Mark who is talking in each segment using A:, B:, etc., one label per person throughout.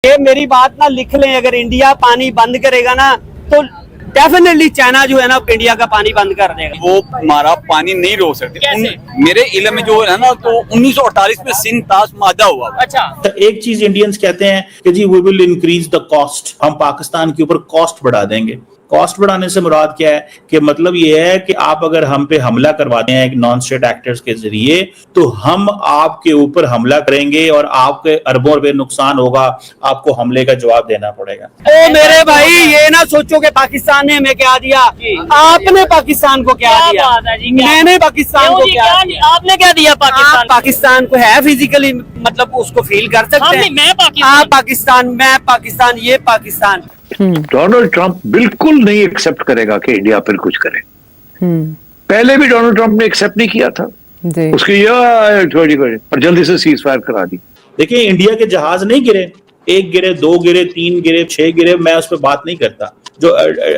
A: ये मेरी बात ना लिख लें, अगर इंडिया पानी बंद करेगा ना तो डेफिनेटली चाइना जो है ना इंडिया का पानी बंद कर देगा।
B: वो हमारा पानी नहीं रोक सकते। मेरे इल्म में जो है ना तो 1948 में सिंध ताश मादा हुआ।
C: अच्छा,
D: तो एक चीज इंडियंस कहते हैं कि जी we will increase the cost, हम पाकिस्तान के ऊपर कॉस्ट बढ़ा देंगे। कॉस्ट बढ़ाने से मुराद क्या है कि मतलब ये है कि आप अगर हम पे हमला करवाते हैं एक नॉन स्टेट एक्टर्स के जरिए तो हम आपके ऊपर हमला करेंगे और आपके अरबों रुपए नुकसान होगा, आपको हमले का जवाब देना पड़ेगा।
A: ओ मेरे भाई, ये ना सोचो कि पाकिस्तान ने हमें क्या दिया, आपने पाकिस्तान को क्या दिया, मैंने पाकिस्तान को क्या दिया,
C: आपने क्या दिया पाकिस्तान?
A: पाकिस्तान को है फिजिकली मतलब उसको फील कर सकते हैं।
C: मैं पाकिस्तान,
A: आप पाकिस्तान, मैं पाकिस्तान, ये पाकिस्तान।
E: डोनाल्ड ट्रंप बिल्कुल नहीं एक्सेप्ट करेगा कि इंडिया पर कुछ करे। पहले भी डोनाल्ड ट्रंप ने एक्सेप्ट नहीं किया था, उसकी ये छोड़ी और जल्दी से सीज फायर करा दी।
D: देखिए इंडिया के जहाज नहीं गिरे, एक गिरे, दो गिरे, तीन गिरे, 6 गिरे, मैं उस पर बात नहीं करता। जो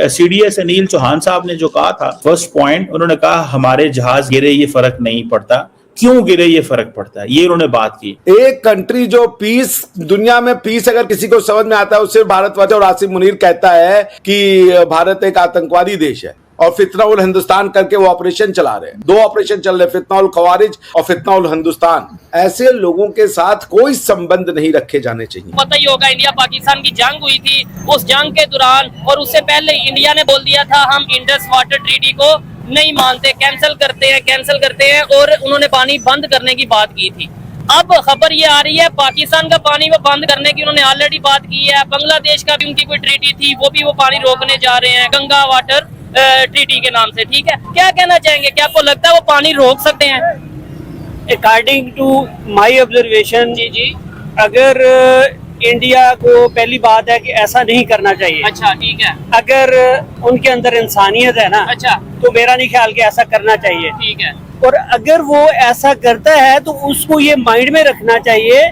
D: CDS अनिल चौहान साहब ने जो कहा था फर्स्ट पॉइंट, उन्होंने कहा हमारे जहाज गिरे ये फर्क नहीं पड़ता, क्यों गिरे ये फर्क पड़ता है, ये उन्होंने बात की।
F: एक कंट्री जो पीस, दुनिया में पीस अगर किसी को समझ में आता है उससे भारत वजह। और आसिफ मुनीर कहता है कि भारत एक आतंकवादी देश है और फितना-उल हिंदुस्तान करके वो ऑपरेशन चला रहे हैं। 2 ऑपरेशन चल रहे, फितना-उल खवारिज और फितना-उल हिंदुस्तान। ऐसे लोगों के साथ कोई संबंध नहीं रखे जाने चाहिए।
C: पता ही होगा इंडिया पाकिस्तान की जंग हुई थी, उस जंग के दौरान और उससे पहले इंडिया ने बोल दिया था हम इंडस वाटर ट्रीटी को नहीं मानते, कैंसिल करते हैं और उन्होंने पानी बंद करने की बात की थी। अब खबर ये आ रही है पाकिस्तान का पानी वो बंद करने की उन्होंने ऑलरेडी बात की है। बांग्लादेश का भी उनकी कोई ट्रीटी थी, वो भी वो पानी रोकने जा रहे हैं गंगा वाटर ट्रीटी के नाम से। ठीक है, क्या कहना चाहेंगे, क्या आपको लगता है वो पानी रोक सकते हैं?
A: अकॉर्डिंग टू माई ऑब्जर्वेशन,
C: जी,
A: अगर इंडिया को पहली बात है कि ऐसा नहीं करना चाहिए।
C: अच्छा, ठीक है,
A: अगर उनके अंदर इंसानियत है ना,
C: अच्छा,
A: तो मेरा नहीं ख्याल कि ऐसा करना चाहिए।
C: ठीक है।
A: और अगर वो ऐसा करता है तो उसको ये माइंड में रखना चाहिए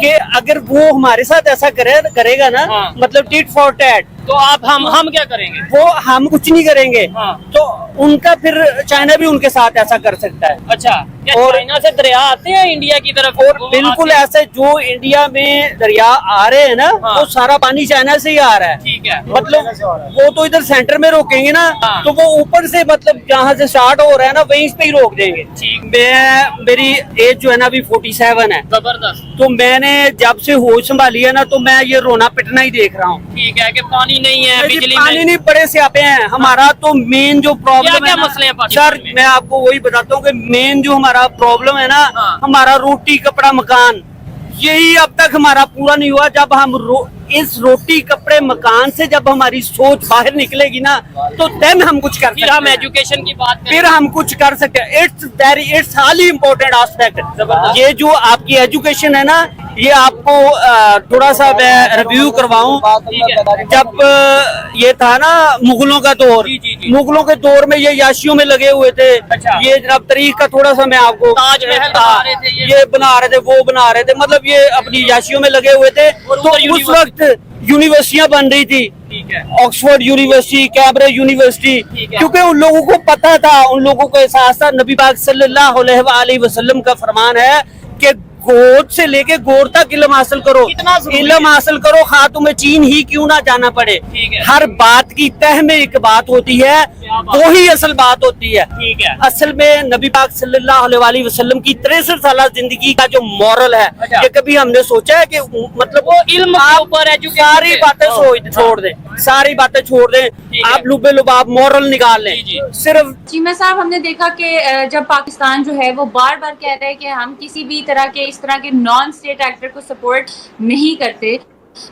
A: कि अगर वो हमारे साथ ऐसा करेगा ना,
C: हाँ।
A: मतलब टिट फॉर टैट,
C: तो आप हम क्या करेंगे?
A: वो हम कुछ नहीं करेंगे।
C: हाँ।
A: तो उनका फिर चाइना भी उनके साथ ऐसा कर सकता है।
C: अच्छा, क्या
A: और
C: चाइना से दरिया आते हैं इंडिया की तरफ?
A: और बिल्कुल ऐसे जो इंडिया में दरिया आ रहे हैं ना,
C: हाँ।
A: वो सारा पानी चाइना से ही आ रहा है।
C: ठीक है,
A: मतलब वो तो इधर सेंटर में रोकेंगे ना,
C: हाँ।
A: तो वो ऊपर से मतलब जहाँ से स्टार्ट हो रहा है ना वहीं पे ही रोक देंगे।
C: ठीक।
A: मेरी एज जो है ना अभी 47 है,
C: जबरदस्त।
A: तो मैंने जब से होश संभाली है ना तो मैं ये रोना पिटना ही देख रहा हूँ।
C: ठीक है कि पानी नहीं है, बिजली
A: पानी नहीं, बड़े स्यापे हैं। हमारा तो मेन जो प्रॉब्लम
C: क्या
A: है ना,
C: मसले हैं पाकिस्तान
A: सर
C: में?
A: मैं आपको वही बताता हूँ कि मेन जो हमारा प्रॉब्लम है ना,
C: हाँ।
A: हमारा रोटी कपड़ा मकान, यही अब तक हमारा पूरा नहीं हुआ। जब हम इस रोटी कपड़े मकान से जब हमारी सोच बाहर निकलेगी ना तो देन हम कुछ कर सकते हैं।
C: हम एजुकेशन की बात करें,
A: फिर हम कुछ कर सकते हैं। It's highly important aspect. ये जो आपकी एजुकेशन है ना, ये आपको थोड़ा सा मैं रिव्यू करवाऊं। जब ये था ना मुगलों का दौर,
C: जी।
A: मुगलों के दौर में ये याशियों में लगे हुए थे।
C: अच्छा।
A: ये जनाब तारीख का थोड़ा सा मैं आपको
C: ताजमहल बना रहे थे,
A: ये बना रहे थे, वो बना रहे थे, मतलब ये अपनी याशियों में लगे हुए थे।
C: और
A: तो
C: उधर
A: उस वक्त यूनिवर्सिटियां बन रही थी,
C: ठीक है,
A: ऑक्सफोर्ड यूनिवर्सिटी, कैम्ब्रिज यूनिवर्सिटी,
C: ठीक है।
A: क्योंकि उन लोगों को पता था, उन लोगों को एहसास था। नबी पाक सल्लल्लाहु अलैहि वसल्लम का फरमान है कि गोद से लेके गोर तक इल्म हासिल करो,
C: कितना जरूरी है।
A: इल्म हासिल करो, खा तुम्हें चीन ही क्यों ना जाना पड़े।
C: ठीक है।
A: हर बात की तह में एक बात होती है, वो ही असल बात होती है।
C: ठीक है।
A: असल में नबी पाक सल्लल्लाहु अलैहि वसल्लम की 63 साल जिंदगी का जो मॉरल है,
C: अच्छा।
A: ये कभी हमने सोचा है कि मतलब वो
C: इल्म के ऊपर एजुकेशन
A: सारी
C: पे।
A: बातें छोड़ दें, सारी बातें छोड़ दें,
C: ठीक है।
A: आप लुबे लुबाब मॉरल निकाल लें।
C: जी।
A: सिर्फ
G: चीमा साहब, हमने देखा कि जब पाकिस्तान जो है वो बार बार कह रहा है कि हम किसी भी तरह के इस तरह के नॉन स्टेट एक्टर को सपोर्ट नहीं करते,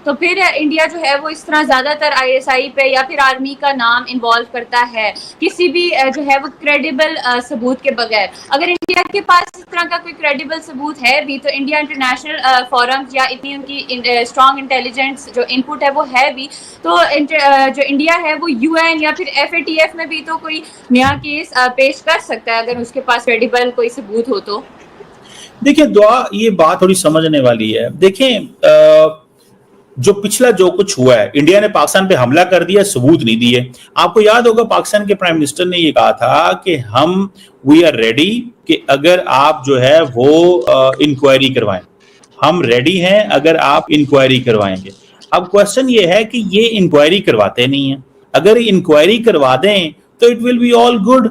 G: तो फिर इंडिया जो है वो इस तरह ज्यादातर ISI पे या फिर आर्मी का नाम इन्वॉल्व करता है किसी भी जो है वो क्रेडिबल सबूत के बगैर। अगर इंडिया के पास इस तरह का कोई क्रेडिबल सबूत है भी, तो इंडिया इंटरनेशनल फोरम्स या इतनी उनकी स्ट्रॉन्ग इंटेलिजेंस जो इनपुट है वो है भी, तो जो इंडिया है वो UN या फिर FATF में भी तो कोई नया केस पेश कर सकता है अगर उसके पास क्रेडिबल कोई सबूत हो तो।
D: देखिए दुआ, ये बात थोड़ी समझने वाली है। देखें जो पिछला जो कुछ हुआ है, इंडिया ने पाकिस्तान पे हमला कर दिया, सबूत नहीं दिए। आपको याद होगा पाकिस्तान के प्राइम मिनिस्टर ने ये कहा था कि वी आर रेडी कि अगर आप जो है वो इंक्वायरी करवाएं, हम रेडी हैं अगर आप इंक्वायरी करवाएंगे। अब क्वेश्चन ये है कि ये इंक्वायरी करवाते नहीं है, अगर इंक्वायरी करवा दें तो it will be all good.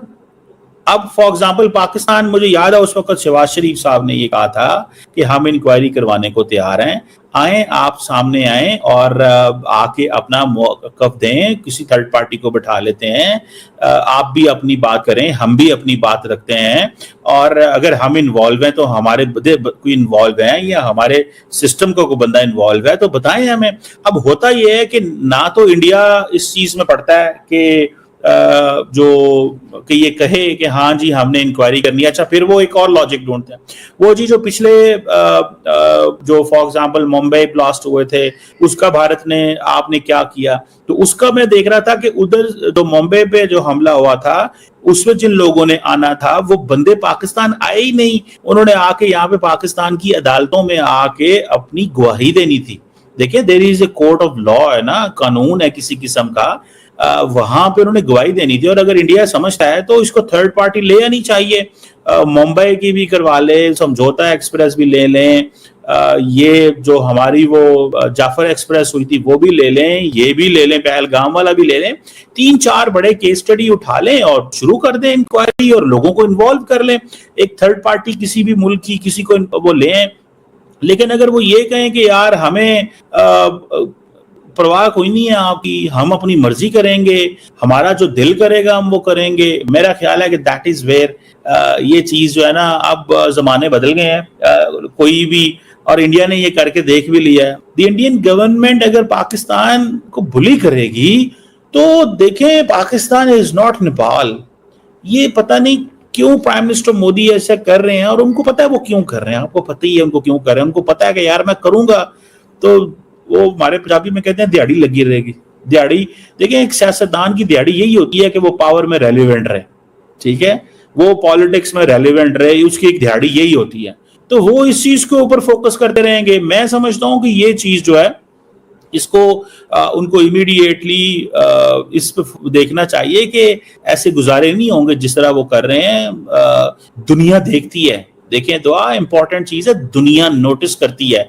D: अब फॉर एग्जाम्पल पाकिस्तान, मुझे याद है उस वक्त शहबाज शरीफ साहब ने ये कहा था कि हम इंक्वायरी करवाने को तैयार हैं, आए आप सामने आए और आके अपना मौक़िफ़ दें, किसी थर्ड पार्टी को बिठा लेते हैं, आप भी अपनी बात करें, हम भी अपनी बात रखते हैं, और अगर हम इन्वॉल्व हैं तो हमारे कोई इन्वॉल्व है या हमारे सिस्टम का कोई बंदा इन्वॉल्व है तो बताएं हमें। अब होता यह है कि ना तो इंडिया इस चीज में पड़ता है कि जो कि ये कहे कि हाँ जी हमने इंक्वायरी करनी है। अच्छा, फिर वो एक और लॉजिक ढूंढते हैं, वो जी जो पिछले जो फॉर एग्जांपल मुंबई ब्लास्ट हुए थे उसका भारत ने आपने क्या किया, तो उसका मैं देख रहा था कि उधर जो मुंबई पे जो हमला हुआ था उसमें जिन लोगों ने आना था वो बंदे पाकिस्तान आए ही नहीं, उन्होंने आके यहाँ पे पाकिस्तान की अदालतों में आके अपनी गवाही देनी थी। देखिए there is a court of law है ना, कानून है किसी किस्म का, वहां पे उन्होंने गवाही देनी थी। और अगर इंडिया समझता है तो इसको थर्ड पार्टी ले आनी चाहिए, मुंबई की भी करवा ले, समझौता एक्सप्रेस भी ले लें, ये जो हमारी वो जाफर एक्सप्रेस हुई थी वो भी ले लें, ये भी ले लें, पहलगाम वाला भी ले लें, 3-4 बड़े केस स्टडी उठा लें और शुरू कर दें इंक्वायरी और लोगों को इन्वॉल्व कर लें। एक थर्ड पार्टी किसी भी मुल्क की किसी को वो लें। लेकिन अगर वो ये कहें कि यार हमें परवाह कोई नहीं है आपकी, हम अपनी मर्जी करेंगे, हमारा जो दिल करेगा हम वो करेंगे, मेरा ख्याल है कि दैट इज वेयर ये चीज जो है ना, अब जमाने बदल गए हैं, कोई भी, और इंडिया ने ये करके देख भी लिया है। द इंडियन गवर्नमेंट अगर पाकिस्तान को बुली करेगी तो देखें, पाकिस्तान इज नॉट नेपाल। ये पता नहीं क्यों प्राइम मिनिस्टर मोदी ऐसा कर रहे हैं, और उनको पता है वो क्यों कर रहे हैं, आपको पता ही है उनको क्यों कर रहे हैं। उनको पता है कि यार मैं करूंगा तो वो हमारे पंजाबी में कहते हैं दिहाड़ी लगी रहेगी। दिहाड़ी, देखिए एक सियासतदान की दिहाड़ी यही होती है कि वो पावर में रेलिवेंट रहे, ठीक है, वो पॉलिटिक्स में रेलिवेंट रहे, उसकी एक दिहाड़ी यही होती है। तो वो इस चीज के ऊपर फोकस करते रहेंगे। मैं समझता हूं कि ये चीज जो है इसको उनको इमीडिएटली इस पे देखना चाहिए कि ऐसे गुजारे नहीं होंगे जिस तरह वो कर रहे हैं। दुनिया देखती है, देखें दुआ इंपॉर्टेंट चीज है, दुनिया नोटिस करती है।